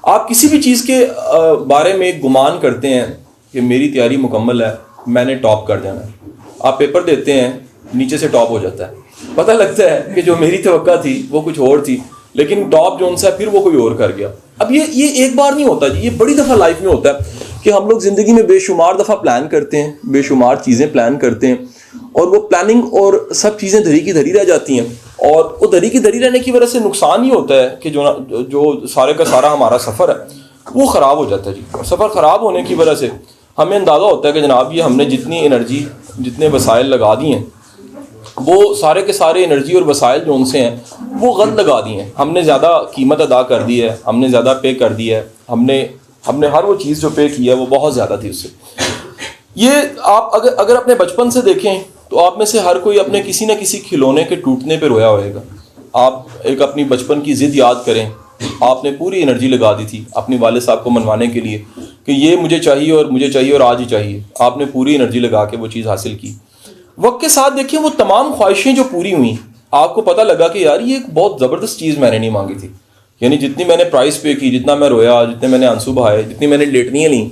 آپ کسی بھی چیز کے بارے میں ایک گمان کرتے ہیں کہ میری تیاری مکمل ہے, میں نے ٹاپ کر جانا ہے. آپ پیپر دیتے ہیں, نیچے سے ٹاپ ہو جاتا ہے, پتہ لگتا ہے کہ جو میری توقع تھی وہ کچھ اور تھی, لیکن ٹاپ جو سا پھر وہ کوئی اور کر گیا. اب یہ ایک بار نہیں ہوتا جی, یہ بڑی دفعہ لائف میں ہوتا ہے کہ ہم لوگ زندگی میں بے شمار دفعہ پلان کرتے ہیں, بے شمار چیزیں پلان کرتے ہیں, اور وہ پلاننگ اور سب چیزیں دھری کی دھری رہ جاتی ہیں, اور وہ دھری کی دھری رہنے کی وجہ سے نقصان یہ ہوتا ہے کہ جو سارے کا سارا ہمارا سفر ہے وہ خراب ہو جاتا ہے جی. سفر خراب ہونے کی وجہ سے ہمیں اندازہ ہوتا ہے کہ جناب یہ ہم نے جتنی انرجی, جتنے وسائل لگا دی ہیں, وہ سارے کے سارے انرجی اور وسائل جو ان سے ہیں وہ غلط لگا دی ہیں. ہم نے زیادہ قیمت ادا کر دی ہے, ہم نے زیادہ پے کر دی ہے, ہم نے ہر وہ چیز جو پے کی ہے وہ بہت زیادہ تھی اس سے. یہ آپ اگر اپنے بچپن سے دیکھیں تو آپ میں سے ہر کوئی اپنے کسی نہ کسی کھلونے کے ٹوٹنے پہ رویا ہوئے گا. آپ ایک اپنی بچپن کی ضد یاد کریں, آپ نے پوری انرجی لگا دی تھی اپنے والد صاحب کو منوانے کے لیے کہ یہ مجھے چاہیے اور مجھے چاہیے اور آج ہی چاہیے. آپ نے پوری انرجی لگا کے وہ چیز حاصل کی. وقت کے ساتھ دیکھیں وہ تمام خواہشیں جو پوری ہوئیں, آپ کو پتہ لگا کہ یار یہ ایک بہت زبردست چیز میں نے نہیں مانگی تھی. یعنی جتنی میں نے پرائز پے کی, جتنا میں رویا, جتنے میں نے آنسو بہائے, جتنی میں نے لیٹنیاں لیں,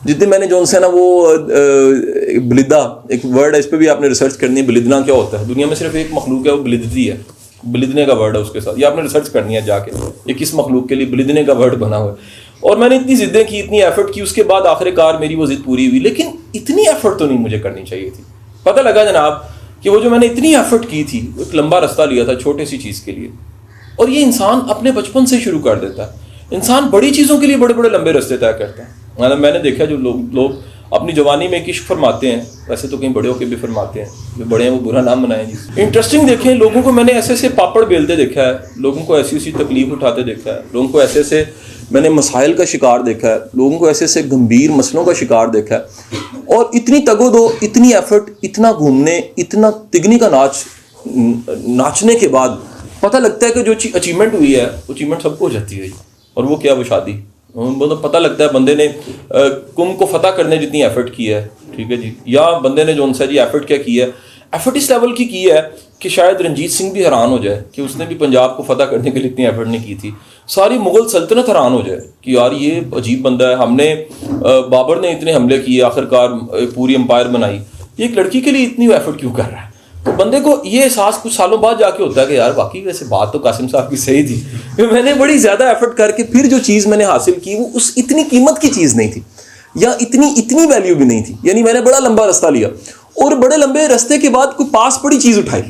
جتنی میں نے جو ان سے نا وہ بلدا ایک ورڈ ہے, اس پہ بھی آپ نے ریسرچ کرنی ہے, بلدنا کیا ہوتا ہے. دنیا میں صرف ایک مخلوق ہے وہ بلدتی ہے, بلدنے کا ورڈ ہے اس کے ساتھ, یہ آپ نے ریسرچ کرنی ہے جا کے یہ کس مخلوق کے لیے بلدنے کا ورڈ بنا ہوا ہے. اور میں نے اتنی ضدیں کی, اتنی ایفرٹ کی, اس کے بعد آخر کار میری وہ ضد پوری ہوئی. لیکن اتنی ایفرٹ تو نہیں مجھے کرنی چاہیے تھی. پتہ لگا جناب کہ وہ جو میں نے اتنی ایفرٹ کی تھی, ایک لمبا رستہ لیا تھا چھوٹی سی چیز کے لیے. اور یہ انسان اپنے بچپن سے شروع کر دیتا ہے. انسان بڑی چیزوں کے لیے بڑے بڑے لمبے راستے طے کرتا ہے. مطلب میں نے دیکھا جو لوگ اپنی جوانی میں ایک عشق فرماتے ہیں, ویسے تو کہیں بڑے ہو کے بھی فرماتے ہیں, جو بڑے ہیں وہ برا نام بنائیں جی. انٹرسٹنگ دیکھیں, لوگوں کو میں نے ایسے ایسے پاپڑ بیلتے دیکھا ہے, لوگوں کو ایسی ایسی تکلیف اٹھاتے دیکھا ہے, لوگوں کو ایسے ایسے میں نے مسائل کا شکار دیکھا ہے, لوگوں کو ایسے ایسے گمبھیر مسئلوں کا شکار دیکھا ہے. اور اتنی تگ و دو, اتنی ایفرٹ, اتنا گھومنے, اتنا تگنی کا ناچنے کے بعد پتہ لگتا ہے کہ جو اچیومنٹ ہوئی ہے وہ اچیومنٹ سب کو ہو جاتی ہے. اور وہ کیا, وہ شادی. پتہ لگتا ہے بندے نے کم کو فتح کرنے جتنی ایفرٹ کی ہے, ٹھیک ہے جی, یا بندے نے جو ان سے جی ایفرٹ کیا کی ہے, ایفرٹ اس لیول کی ہے کہ شاید رنجیت سنگھ بھی حیران ہو جائے کہ اس نے بھی پنجاب کو فتح کرنے کے لیے اتنی ایفرٹ نہیں کی تھی. ساری مغل سلطنت حیران ہو جائے کہ یار یہ عجیب بندہ ہے. ہم نے بابر نے اتنے حملے کیے, آخر کار پوری امپائر بنائی, یہ ایک لڑکی کے لیے اتنی ایفرٹ کیوں کر رہا ہے. تو بندے کو یہ احساس کچھ سالوں بعد جا کے ہوتا ہے کہ یار واقعی ویسے بات تو قاسم صاحب کی صحیح تھی, میں نے بڑی زیادہ ایفرٹ کر کے پھر جو چیز میں نے حاصل کی وہ اس اتنی قیمت کی چیز نہیں تھی, یا اتنی ویلیو بھی نہیں تھی. یعنی میں نے بڑا لمبا راستہ لیا اور بڑے لمبے راستے کے بعد کوئی پاس پڑی چیز اٹھائی.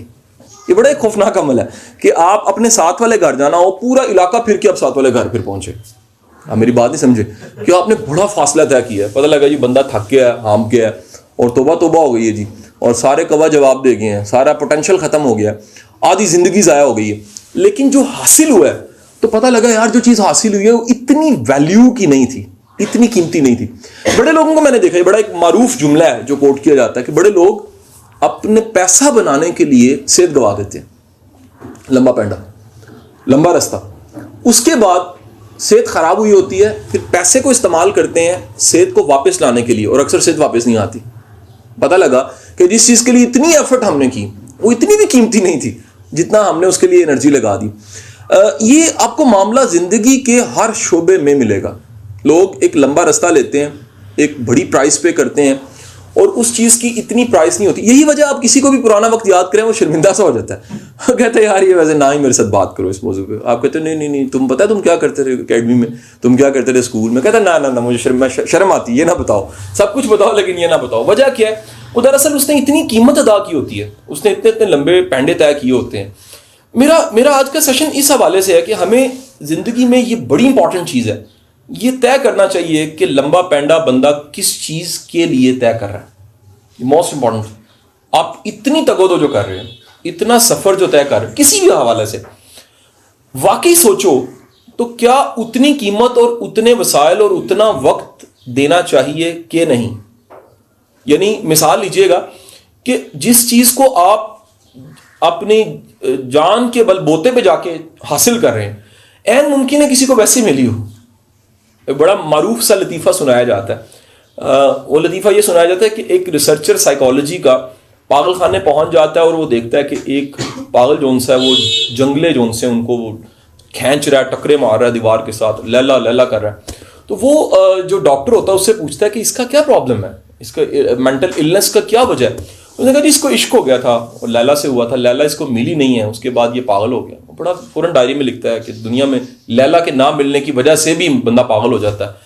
یہ بڑا ایک خوفناک عمل ہے کہ آپ اپنے ساتھ والے گھر جانا ہو, پورا علاقہ پھر کے آپ ساتھ والے گھر پھر پہنچے. آپ میری بات نہیں سمجھے کہ آپ نے بڑا فاصلہ طے کیا ہے, پتہ لگا جی بندہ تھک گیا ہے, ہام گیا ہے, اور توبہ ہو گئی ہے جی, اور سارے کوا جواب دے گئے ہیں, سارا پوٹینشیل ختم ہو گیا ہے, آدھی زندگی ضائع ہو گئی ہے. لیکن جو حاصل ہوا ہے تو پتہ لگا یار جو چیز حاصل ہوئی ہے وہ اتنی ویلیو کی نہیں تھی, اتنی قیمتی نہیں تھی. بڑے لوگوں کو میں نے دیکھا, یہ بڑا ایک معروف جملہ ہے جو کوٹ کیا جاتا ہے کہ بڑے لوگ اپنے پیسہ بنانے کے لیے صحت گوا دیتے ہیں. لمبا پینڈا, لمبا راستہ, اس کے بعد صحت خراب ہوئی ہوتی ہے, پھر پیسے کو استعمال کرتے ہیں صحت کو واپس لانے کے لیے, اور اکثر صحت واپس نہیں آتی. پتہ لگا کہ جس چیز کے لیے اتنی ایفرٹ ہم نے کی وہ اتنی بھی قیمتی نہیں تھی جتنا ہم نے اس کے لیے انرجی لگا دی. یہ آپ کو معاملہ زندگی کے ہر شعبے میں ملے گا. لوگ ایک لمبا راستہ لیتے ہیں, ایک بڑی پرائز پے کرتے ہیں, اور اس چیز کی اتنی پرائز نہیں ہوتی. یہی وجہ آپ کسی کو بھی پرانا وقت یاد کریں وہ شرمندہ سا ہو جاتا ہے, کہتے ہیں یار یہ ویسے نہ ہی میرے ساتھ بات کرو اس موضوع پہ. آپ کہتے ہیں نہیں تم پتہ ہے تم کیا کرتے رہے اکیڈمی میں, تم کیا کرتے رہے اسکول میں. کہتا ہے نہ مجھے شرم آتی, یہ نہ بتاؤ, سب کچھ بتاؤ لیکن یہ نہ بتاؤ. وجہ کیا ہے, وہ دراصل اس نے اتنی قیمت ادا کی ہوتی ہے, اس نے اتنے لمبے پینڈے طے کیے ہوتے ہیں. میرا آج کا سیشن اس حوالے سے ہے کہ ہمیں زندگی میں یہ بڑی امپورٹنٹ چیز ہے, یہ طے کرنا چاہیے کہ لمبا پینڈا بندہ کس چیز کے لیے طے کر رہا ہے. موسٹ امپورٹنٹ, آپ اتنی تگودو جو کر رہے ہیں, اتنا سفر جو طے کر رہے ہیں کسی بھی حوالے سے, واقعی سوچو تو کیا اتنی قیمت اور اتنے وسائل اور اتنا وقت دینا چاہیے کہ نہیں. یعنی مثال لیجئے گا کہ جس چیز کو آپ اپنی جان کے بل بوتے پہ جا کے حاصل کر رہے ہیں, عین ممکن ہے کسی کو ویسے ملی ہو. ایک بڑا معروف سا لطیفہ سنایا جاتا ہے. وہ لطیفہ یہ سنایا جاتا ہے کہ ایک ریسرچر سائیکالوجی کا پاگل خانے پہنچ جاتا ہے اور وہ دیکھتا ہے کہ ایک پاگل جون سا ہے وہ جنگلے جون سے ان کو وہ کھینچ رہا ہے, ٹکرے مار رہا ہے دیوار کے ساتھ, لیلا لیلا کر رہا ہے. تو وہ جو ڈاکٹر ہوتا ہے اس سے پوچھتا ہے کہ اس کا کیا پرابلم ہے, اس کا مینٹل النس کا کیا وجہ ہے. اس نے کہا جی اس کو عشق ہو گیا تھا اور لیلا سے ہوا تھا, لیلا اس کو ملی نہیں ہے, اس کے بعد یہ پاگل ہو گیا. بڑا فوراً ڈائری میں لکھتا ہے کہ دنیا میں لیلا کے نہ ملنے کی وجہ سے بھی بندہ پاگل ہو جاتا ہے.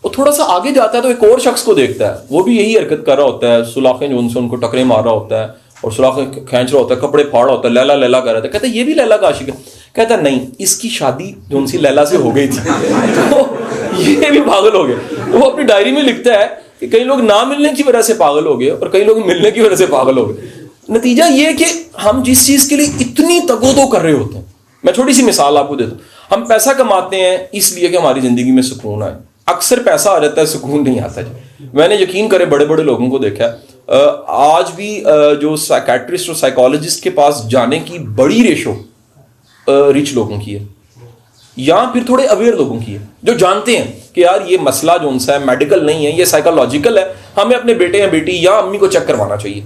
اور تھوڑا سا آگے جاتا ہے تو ایک اور شخص کو دیکھتا ہے, وہ بھی یہی حرکت کر رہا ہوتا ہے, سلاخیں جو ان سے ان کو ٹکرے مار رہا ہوتا ہے اور سلاخیں کھینچ رہا ہوتا ہے, کپڑے پھاڑ رہا ہوتا ہے, لیلا لیلا کر رہا تھا. کہتا ہے یہ بھی لیلا کا عاشق ہے. کہتا ہے نہیں, اس کی شادی جو ان سی لیلا سے ہو گئی تھی تو یہ بھی پاگل ہو گئے. وہ اپنی ڈائری میں لکھتا ہے کہ کئی لوگ نہ ملنے کی وجہ سے پاگل ہو گئے اور کئی لوگ ملنے کی وجہ سے پاگل ہو گئے. نتیجہ یہ کہ ہم جس چیز کے لیے اتنی تگودو کر رہے ہوتے ہیں, میں چھوٹی سی مثال آپ کو دیتا ہوں. ہم پیسہ کماتے ہیں اس لیے کہ ہماری زندگی میں سکون آئے. اکثر پیسہ آ جاتا ہے, سکون نہیں آتا. میں نے یقین کرے بڑے بڑے لوگوں کو دیکھا ہے, آج بھی جو سائیکیٹرسٹ اور سائیکالوجسٹ کے پاس جانے کی بڑی ریشو رچ لوگوں کی ہے یا پھر تھوڑے اویئر لوگوں کی ہے, جو جانتے ہیں کہ یار یہ مسئلہ جو ان سے ہے میڈیکل نہیں ہے, یہ سائیکالوجیکل ہے, ہمیں اپنے بیٹے یا بیٹی یا امی کو چیک کروانا چاہیے.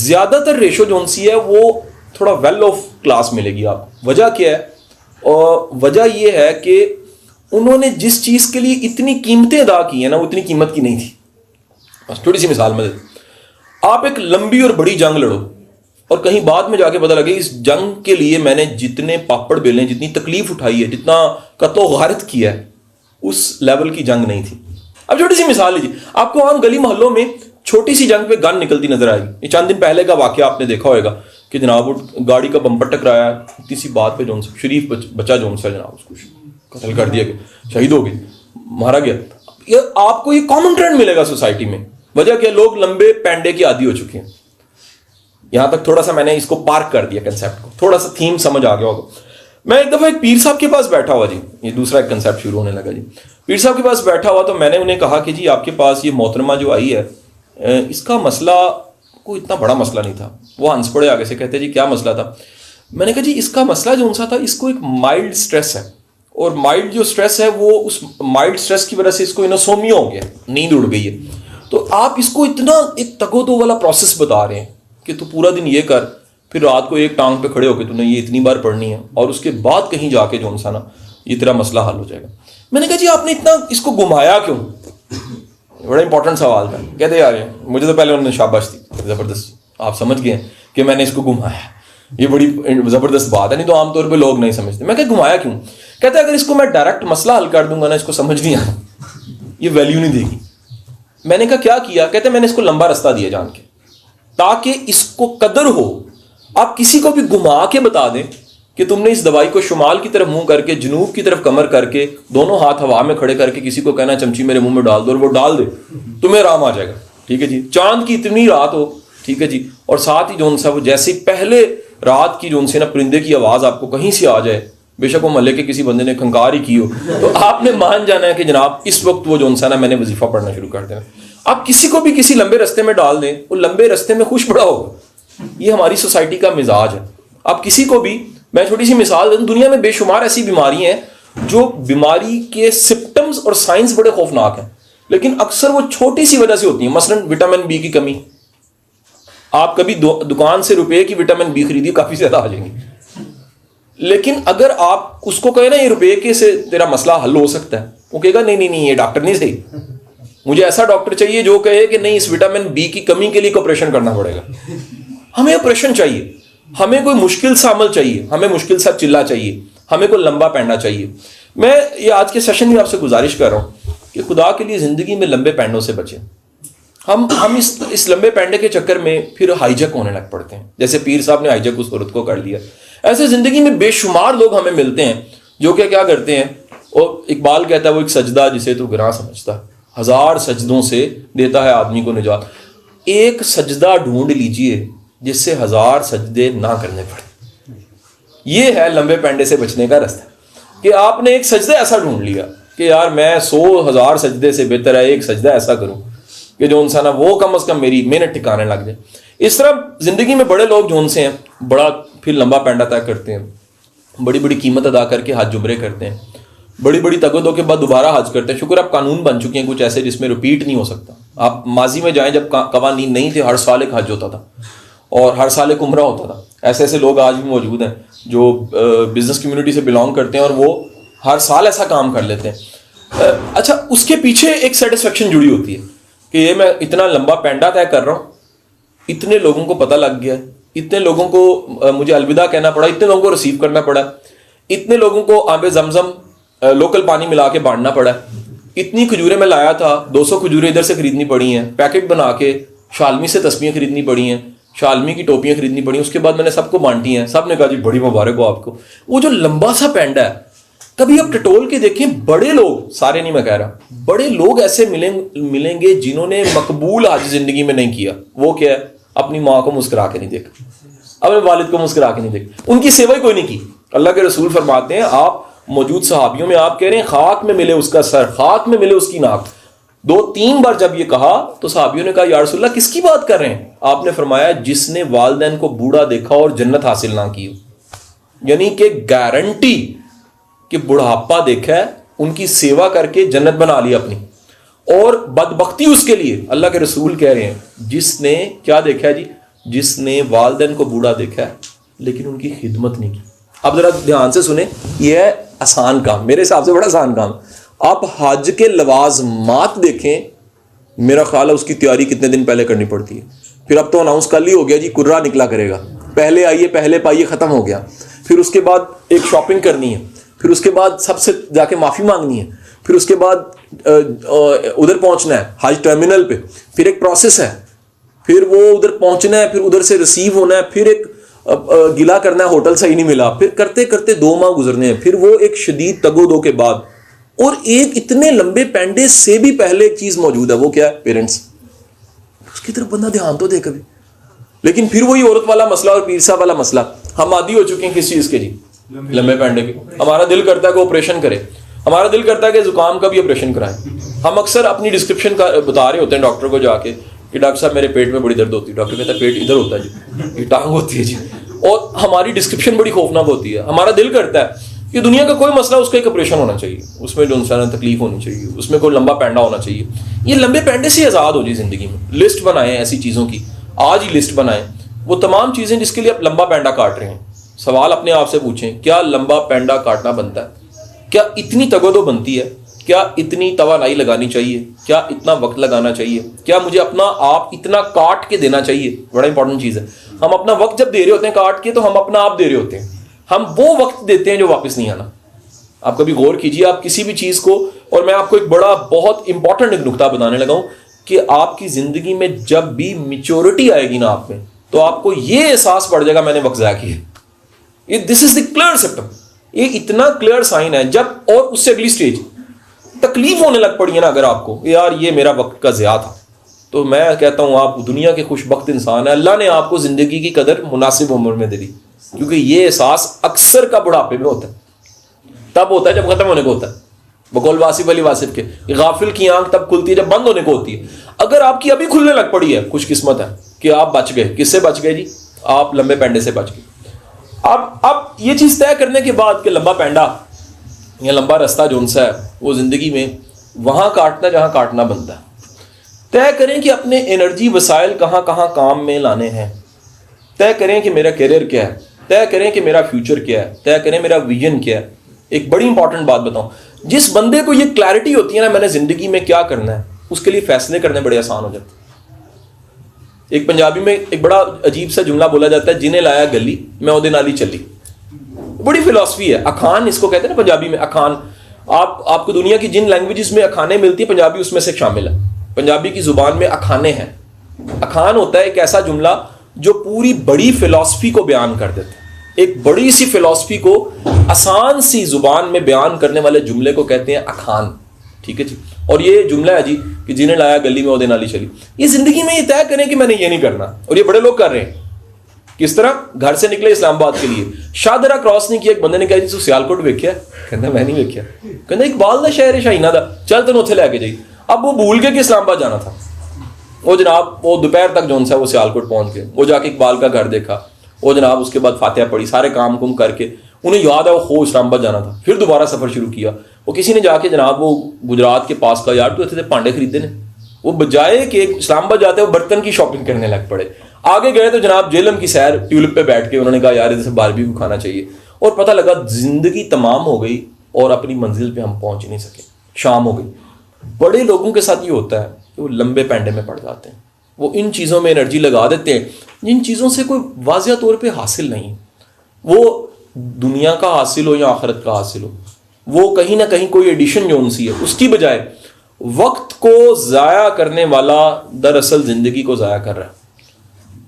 زیادہ تر ریشو جو ان سی ہے وہ تھوڑا ویل آف کلاس ملے گی آپ کو. وجہ کیا ہے؟ اور وجہ یہ ہے کہ انہوں نے جس چیز کے لیے اتنی قیمتیں ادا کی ہیں نا, وہ اتنی قیمت کی نہیں تھی. بس تھوڑی سی مثال میں دیتا ہوں. آپ ایک لمبی اور بڑی جنگ لڑو اور کہیں بعد میں جا کے پتہ لگے اس جنگ کے لیے میں نے جتنے پاپڑ بیلے, جتنی تکلیف اٹھائی ہے, جتنا قتل و غارت کیا ہے, اس لیول کی جنگ نہیں تھی. اب چھوٹی سی مثال لیجیے, آپ کو عام گلی محلوں میں چھوٹی سی جنگ پہ گن نکلتی نظر آئے گی. یہ چند دن پہلے کا واقعہ آپ نے دیکھا ہوگا کہ جناب وہ گاڑی کا بمپر ٹکرایا, اتنی سی بات پہ جو شریف بچہ جو ہے جناب اس کو قتل کر دیا گیا, شہید ہو گئی, مارا گیا. یہ آپ کو یہ کامن ٹرینڈ ملے گا سوسائٹی میں. وجہ کیا؟ لوگ لمبے پینڈے کے عادی ہو چکے ہیں. یہاں تک تھوڑا سا میں نے اس کو پارک کر دیا کنسیپٹ کو, تھوڑا سا تھیم سمجھ آ گیا ہوگا. میں ایک دفعہ ایک پیر صاحب کے پاس بیٹھا ہوا, جی یہ دوسرا ایک کنسیپٹ شروع ہونے لگا. جی پیر صاحب کے پاس بیٹھا ہوا تو میں نے انہیں کہا کہ جی آپ کے پاس یہ محترمہ جو آئی ہے اس کا مسئلہ کوئی اتنا بڑا مسئلہ نہیں تھا. وہ ہنس پڑے آگے سے, کہتے جی کیا مسئلہ تھا؟ میں نے کہا جی اس کا مسئلہ جو ان سا تھا, اس کو ایک مائلڈ سٹریس ہے, اور مائلڈ جو سٹریس ہے وہ اس مائلڈ سٹریس کی وجہ سے اس کو انوسومیا ہو گیا, نیند اڑ گئی ہے. تو آپ اس کو اتنا ایک تگودو والا پروسیس بتا رہے ہیں کہ تو پورا دن یہ کر, پھر رات کو ایک ٹانگ پہ کھڑے ہو کے تو نے یہ اتنی بار پڑھنی ہے, اور اس کے بعد کہیں جا کے جو انسان یہ تیرا مسئلہ حل ہو جائے گا. میں نے کہا جی آپ نے اتنا اس کو گھمایا کیوں؟ بڑا امپورٹنٹ سوال تھا. کہتے یار مجھے تو پہلے انہوں نے شاباش دی, زبردست, آپ سمجھ گئے کہ میں نے اس کو گھمایا, یہ بڑی زبردست بات ہے, نہیں تو عام طور پہ لوگ نہیں سمجھتے. میں کہ گھمایا کیوں؟ کہتے اگر اس کو میں ڈائریکٹ مسئلہ حل کر دوں گا نا, اس کو سمجھ نہیں آنا, یہ ویلیو نہیں دے گی. میں نے کہا کیا کیا؟ کہتے میں نے اس کو لمبا رستہ دیا جان کے, تاکہ اس کو قدر ہو. آپ کسی کو بھی گھما کے بتا دیں کہ تم نے اس دوائی کو شمال کی طرف منہ کر کے, جنوب کی طرف کمر کر کے, دونوں ہاتھ ہوا میں کھڑے کر کے کسی کو کہنا چمچی میرے منہ میں ڈال دو, اور وہ ڈال دے, تمہیں آرام آ جائے گا. ٹھیک ہے جی, چاند کی اتنی رات ہو, ٹھیک ہے جی, اور ساتھ ہی جو ان سا وہ جیسے پہلے رات کی جو ان سے نا پرندے کی آواز آپ کو کہیں سے آ جائے, بے شک وہ محلے کے کسی بندے نے کھنکار ہی کی ہو, تو آپ نے مان جانا ہے کہ جناب اس وقت وہ جو ان سا نا میں نے وظیفہ پڑھنا شروع کر دینا. آپ کسی کو بھی کسی لمبے رستے میں ڈال دیں, وہ لمبے رستے میں خوش بڑا ہوگا. یہ ہماری سوسائٹی کا مزاج ہے. آپ کسی کو بھی, میں چھوٹی سی مثال دوں, دنیا میں بے شمار ایسی بیماریاں ہیں جو بیماری کے سمپٹمز اور سائنس بڑے خوفناک ہیں, لیکن اکثر وہ چھوٹی سی وجہ سے ہوتی ہیں. مثلا وٹامن بی کی کمی, آپ کبھی دکان سے روپے کی وٹامن بی خریدی, کافی زیادہ آ جائیں گی, لیکن اگر آپ اس کو کہیں نا یہ روپے کے سے تیرا مسئلہ حل ہو سکتا ہے, وہ کہے گا نہیں نہیں یہ ڈاکٹر نہیں صحیح, مجھے ایسا ڈاکٹر چاہیے جو کہے کہ نہیں اس وٹامن بی کی کمی کے لیے آپریشن کرنا پڑے گا. ہمیں آپریشن چاہیے, ہمیں کوئی مشکل سا عمل چاہیے, ہمیں مشکل سا چلا چاہیے, ہمیں کوئی لمبا پینڈا چاہیے. میں یہ آج کے سیشن میں آپ سے گزارش کر رہا ہوں کہ خدا کے لیے زندگی میں لمبے پینڈوں سے بچیں. ہم اس لمبے پینڈے کے چکر میں پھر ہائی جیک ہونے لگ پڑتے ہیں, جیسے پیر صاحب نے ہائی جیک اس عورت کو کر دیا. ایسے زندگی میں بے شمار لوگ ہمیں ملتے ہیں جو کہ کیا کرتے ہیں, اور اقبال کہتا ہے وہ ایک سجدہ جسے تو گراں سمجھتا, 1000 سجدوں سے دیتا ہے آدمی کو نجات. ایک سجدہ ڈھونڈ لیجئے جس سے 1000 سجدے نہ کرنے پڑے. یہ ہے لمبے پینڈے سے بچنے کا راستہ, کہ آپ نے ایک سجدہ ایسا ڈھونڈ لیا کہ یار میں 100,000 سجدے سے بہتر ہے ایک سجدہ ایسا کروں کہ جو انسان وہ کم از کم میری محنت ٹھکانے لگ جائے. اس طرح زندگی میں بڑے لوگ جو ان سے ہیں بڑا پھر لمبا پینڈا طے کرتے ہیں, بڑی بڑی قیمت ادا کر کے حج عمرے کرتے ہیں, بڑی بڑی تگودوں کے بعد دوبارہ حج کرتے ہیں. شکر اب قانون بن چکے ہیں کچھ ایسے جس میں ریپیٹ نہیں ہو سکتا. آپ ماضی میں جائیں جب قوانین نہیں تھے, ہر سال ایک حج ہوتا تھا اور ہر سال ایک عمرہ ہوتا تھا. ایسے ایسے لوگ آج بھی موجود ہیں جو بزنس کمیونٹی سے بلانگ کرتے ہیں اور وہ ہر سال ایسا کام کر لیتے ہیں. اچھا, اس کے پیچھے ایک سیٹسفیکشن جڑی ہوتی ہے کہ یہ میں اتنا لمبا پینڈا طے کر رہا ہوں, اتنے لوگوں کو پتہ لگ گیا, اتنے لوگوں کو مجھے الوداع کہنا پڑا, اتنے لوگوں کو ریسیو کرنا پڑا, اتنے لوگوں کو آب زمزم لوکل پانی ملا کے بانٹنا پڑا, اتنی کھجوریں میں لایا تھا, 200 کھجوریں ادھر سے خریدنی پڑی ہیں, پیکٹ بنا کے شالمی سے تسبیحیں خریدنی پڑی ہیں, شالمی کی ٹوپیاں خریدنی پڑی ہیں, اس کے بعد میں نے سب کو بانٹی ہیں, سب نے کہا جی بڑی مبارک ہو آپ کو. وہ جو لمبا سا پینڈا ہے, کبھی آپ ٹٹول کے دیکھیں, بڑے لوگ, سارے نہیں میں کہہ رہا, بڑے لوگ ایسے ملیں گے جنہوں نے مقبول حج زندگی میں نہیں کیا. وہ کیا ہے, اپنی ماں کو مسکرا کے نہیں دیکھا, اپنے والد کو مسکرا کے نہیں دیکھا, ان کی سیوا ہی کوئی نہیں کی. اللہ کے رسول فرماتے ہیں, آپ موجود صحابیوں میں آپ کہہ رہے ہیں خاک میں ملے اس کا سر, خاک میں ملے اس کی ناک. 2-3 بار جب یہ کہا تو صحابیوں نے کہا یا رسول اللہ کس کی بات کر رہے ہیں؟ آپ نے فرمایا جس نے والدین کو بوڑھا دیکھا اور جنت حاصل نہ کی. یعنی کہ گارنٹی کہ بڑھاپا دیکھا ہے, ان کی سیوا کر کے جنت بنا لی اپنی. اور بدبختی اس کے لیے, اللہ کے رسول کہہ رہے ہیں جس نے کیا دیکھا ہے جی, جس نے والدین کو بوڑھا دیکھا ہے لیکن ان کی خدمت نہیں کی. اب ذرا دھیان سے سنیں, یہ ہے آسان کام, میرے حساب سے بڑا آسان کام. آپ حج کے لوازمات دیکھیں, میرا خیال ہے اس کی تیاری کتنے دن پہلے کرنی پڑتی ہے. پھر اب تو اناؤنس کل ہی ہو گیا جی, کرا نکلا کرے گا, پہلے آئیے پہلے پائیے, ختم ہو گیا. پھر اس کے بعد ایک شاپنگ کرنی ہے, پھر اس کے بعد سب سے جا کے معافی مانگنی ہے, پھر اس کے بعد ادھر پہنچنا ہے حج ٹرمینل پہ, پھر ایک پروسیس ہے, پھر وہ ادھر پہنچنا ہے, پھر ادھر سے ریسیو ہونا ہے, پھر ایک گلا کرنا ہے ہوٹل صحیح نہیں ملا, پھر کرتے کرتے 2 ماہ گزرنے ہیں, پھر وہ ایک شدید تگ و دو کے بعد. اور ایک اتنے لمبے پینڈے سے بھی پہلے ایک چیز موجود ہے, وہ کیا ہے, پیرنٹس. اس کی طرف بندہ دھیان تو دے کبھی. لیکن پھر وہی عورت والا مسئلہ اور پیر صاحب والا مسئلہ, ہم عادی ہو چکے ہیں کس چیز کے جی, لمبے پینڈے کے. ہمارا دل کرتا ہے کہ آپریشن کرے, ہمارا دل کرتا ہے کہ زکام کا بھی آپریشن کرائیں. ہم اکثر اپنی ڈسکرپشن بتا رہے ہوتے ہیں ڈاکٹر کو جا کے کہ ڈاکٹر صاحب میرے پیٹ میں بڑی درد ہوتی ہے. ڈاکٹر کہتا ہے پیٹ ادھر ہوتا ہے جی, یہ ٹانگ ہوتی ہے جی. اور ہماری ڈسکرپشن بڑی خوفناک ہوتی ہے. ہمارا دل کرتا ہے کہ دنیا کا کوئی مسئلہ اس کا ایک آپریشن ہونا چاہیے, اس میں جو انسان تکلیف ہونی چاہیے, اس میں کوئی لمبا پینڈا ہونا چاہیے. یہ لمبے پینڈے سے آزاد ہو جی زندگی میں. لسٹ بنائیں ایسی چیزوں کی, آج ہی لسٹ بنائیں وہ تمام چیزیں جس کے لیے آپ لمبا پینڈا کاٹ رہے ہیں. سوال اپنے آپ سے پوچھیں, کیا لمبا پینڈا کاٹنا بنتا ہے؟ کیا اتنی تگودو بنتی ہے؟ کیا اتنی توانائی لگانی چاہیے؟ کیا اتنا وقت لگانا چاہیے؟ کیا مجھے اپنا آپ اتنا کاٹ کے دینا چاہیے؟ بڑا امپورٹنٹ چیز ہے. ہم اپنا وقت جب دے رہے ہوتے ہیں کاٹ کے, تو ہم اپنا آپ دے رہے ہوتے ہیں. ہم وہ وقت دیتے ہیں جو واپس نہیں آنا. آپ کبھی غور کیجیے, آپ کسی بھی چیز کو, اور میں آپ کو ایک بڑا بہت امپورٹنٹ ایک نکتہ بتانے لگا ہوں کہ آپ کی زندگی میں جب بھی میچورٹی آئے گی نا آپ میں, تو آپ کو یہ احساس پڑ جائے گا میں نے وقت ضائع کیا. دس از دی کلیئر سمپٹم, یہ اتنا کلیئر سائن ہے. جب اور اس سے اگلی سٹیج تکلیف ہونے لگ پڑی ہے نا اگر آپ کو, یار یہ میرا وقت کا ضیاع تھا, تو میں کہتا ہوں آپ دنیا کے خوش بخت انسان ہیں. اللہ نے آپ کو زندگی کی قدر مناسب عمر میں دے دی, کیونکہ یہ احساس اکثر کا بڑھاپے میں ہوتا ہے. تب ہوتا ہے جب ختم ہونے کو ہوتا ہے. بقول واصف علی واصف کے, غافل کی آنکھ تب کھلتی ہے جب بند ہونے کو ہوتی ہے. اگر آپ کی ابھی کھلنے لگ پڑی ہے, خوش قسمت ہے کہ آپ بچ گئے. کس سے بچ گئے جی؟ آپ لمبے پینڈے سے بچ گئے. اب یہ چیز طے کرنے کے بعد کہ لمبا پینڈا یا لمبا رستہ جون سا ہے وہ زندگی میں وہاں کاٹنا جہاں کاٹنا بنتا ہے. طے کریں کہ اپنے انرجی وسائل کہاں کہاں کام میں لانے ہیں. طے کریں کہ میرا کیریئر کیا ہے, طے کریں کہ میرا فیوچر کیا ہے, طے کریں میرا ویژن کیا ہے. ایک بڑی امپورٹنٹ بات بتاؤں, جس بندے کو یہ کلیئرٹی ہوتی ہے نا میں نے زندگی میں کیا کرنا ہے, اس کے لیے فیصلے کرنے بڑے آسان ہو جاتے ہیں. ایک پنجابی میں ایک بڑا عجیب سا جملہ بولا جاتا ہے, جنہیں لایا گلی میں اودے نال ہی چلی. بڑی فلاسفی ہے, اخان اس کو کہتے ہیں نا پنجابی میں. اخان آپ کو دنیا کی جن لینگویجز میں اخانے ملتی ہیں پنجابی اس میں سے شامل ہے. پنجابی کی زبان میں اخانے ہیں. اخان ہوتا ہے ایک ایسا جملہ جو پوری بڑی فلاسفی کو بیان کر دیتا ہے. ایک بڑی سی فلاسفی کو آسان سی زبان میں بیان کرنے والے جملے کو کہتے ہیں اخان. ٹھیک ہے جی. اور یہ جملہ ہے جی کہ جنہیں لایا گلی میں اودے نالی چلی. یہ زندگی میں یہ طے کریں کہ میں نے یہ نہیں کرنا, اور یہ بڑے لوگ کر رہے ہیں. کس طرح؟ گھر سے نکلے اسلام آباد کے لیے, شاہدرہ کراس نہیں کیا, ایک بندے نے کہا جی تو سیالکوٹ ویکھیا؟ کہنا میں نہیں ویکھیا. کہنا اقبال دا شہر ہے شاہینہ دا, چل تینوں اتنے لے کے جائی. اب وہ بھول گئے کہ اسلام آباد جانا تھا. وہ جناب وہ دوپہر تک جون سا وہ سیالکوٹ پہنچ گئے, وہ جا کے اقبال کا گھر دیکھا, وہ جناب اس کے بعد فاتحہ پڑھی, سارے کام کم کر کے انہیں یاد ہے وہ خو اسلام آباد جانا تھا. پھر دوبارہ سفر شروع کیا. وہ کسی نے جا کے جناب وہ گجرات کے پاس کا, یار تو ایسے پانڈے خریدے نے. وہ بجائے کہ اسلام آباد جاتے وہ برتن کی شاپنگ کرنے لگ پڑے. آگے گئے تو جناب جیلم کی سیر ٹیولپ پہ بیٹھ کے انہوں نے کہا یار ادھر سے باربیکیو کھانا چاہیے, اور پتہ لگا زندگی تمام ہو گئی اور اپنی منزل پہ ہم پہنچ نہیں سکے, شام ہو گئی. بڑے لوگوں کے ساتھ یہ ہوتا ہے کہ وہ لمبے پینڈے میں پڑ جاتے ہیں, وہ ان چیزوں میں انرجی لگا دیتے ہیں جن چیزوں سے کوئی واضح طور پہ حاصل نہیں, وہ دنیا کا حاصل ہو یا آخرت کا حاصل ہو, وہ کہیں نہ کہیں کوئی ایڈیشن جو ان سی ہے, اس کی بجائے وقت کو ضائع کرنے والا دراصل زندگی کو ضائع کر رہا ہے.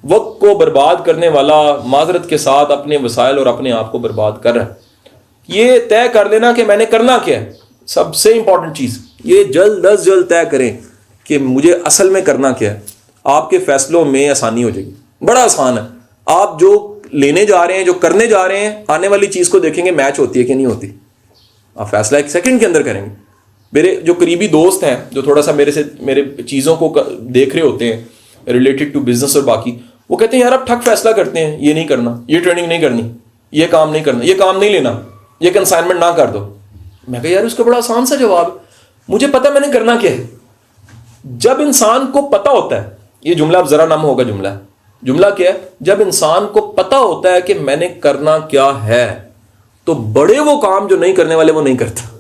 وقت کو برباد کرنے والا معذرت کے ساتھ اپنے وسائل اور اپنے آپ کو برباد کر رہا ہے. یہ طے کر لینا کہ میں نے کرنا کیا ہے, سب سے امپورٹنٹ چیز یہ جلد از جلد طے کریں کہ مجھے اصل میں کرنا کیا ہے. آپ کے فیصلوں میں آسانی ہو جائے گی, بڑا آسان ہے. آپ جو لینے جا رہے ہیں, جو کرنے جا رہے ہیں, آنے والی چیز کو دیکھیں گے میچ ہوتی ہے کہ نہیں ہوتی, آپ فیصلہ ایک سیکنڈ کے اندر کریں گے. میرے جو قریبی دوست ہیں جو تھوڑا سا میرے چیزوں کو دیکھ رہے ہوتے ہیں ریلیٹڈ ٹو بزنس اور باقی, وہ کہتے ہیں یار آپ ٹھگ فیصلہ کرتے ہیں, یہ نہیں کرنا, یہ ٹریننگ نہیں کرنی, یہ کام نہیں کرنا, یہ کام نہیں لینا, یہ کنسائنمنٹ نہ کر دو. میں کہا یار اس کا بڑا آسان سا جواب, مجھے پتا میں نے کرنا کیا ہے. جب انسان کو پتا ہوتا ہے, یہ جملہ اب ذرا نام ہوگا جملہ کیا ہے, جب انسان کو پتا ہوتا ہے کہ میں نے کرنا کیا ہے تو بڑے وہ کام جو نہیں کرنے والے وہ نہیں کرتا.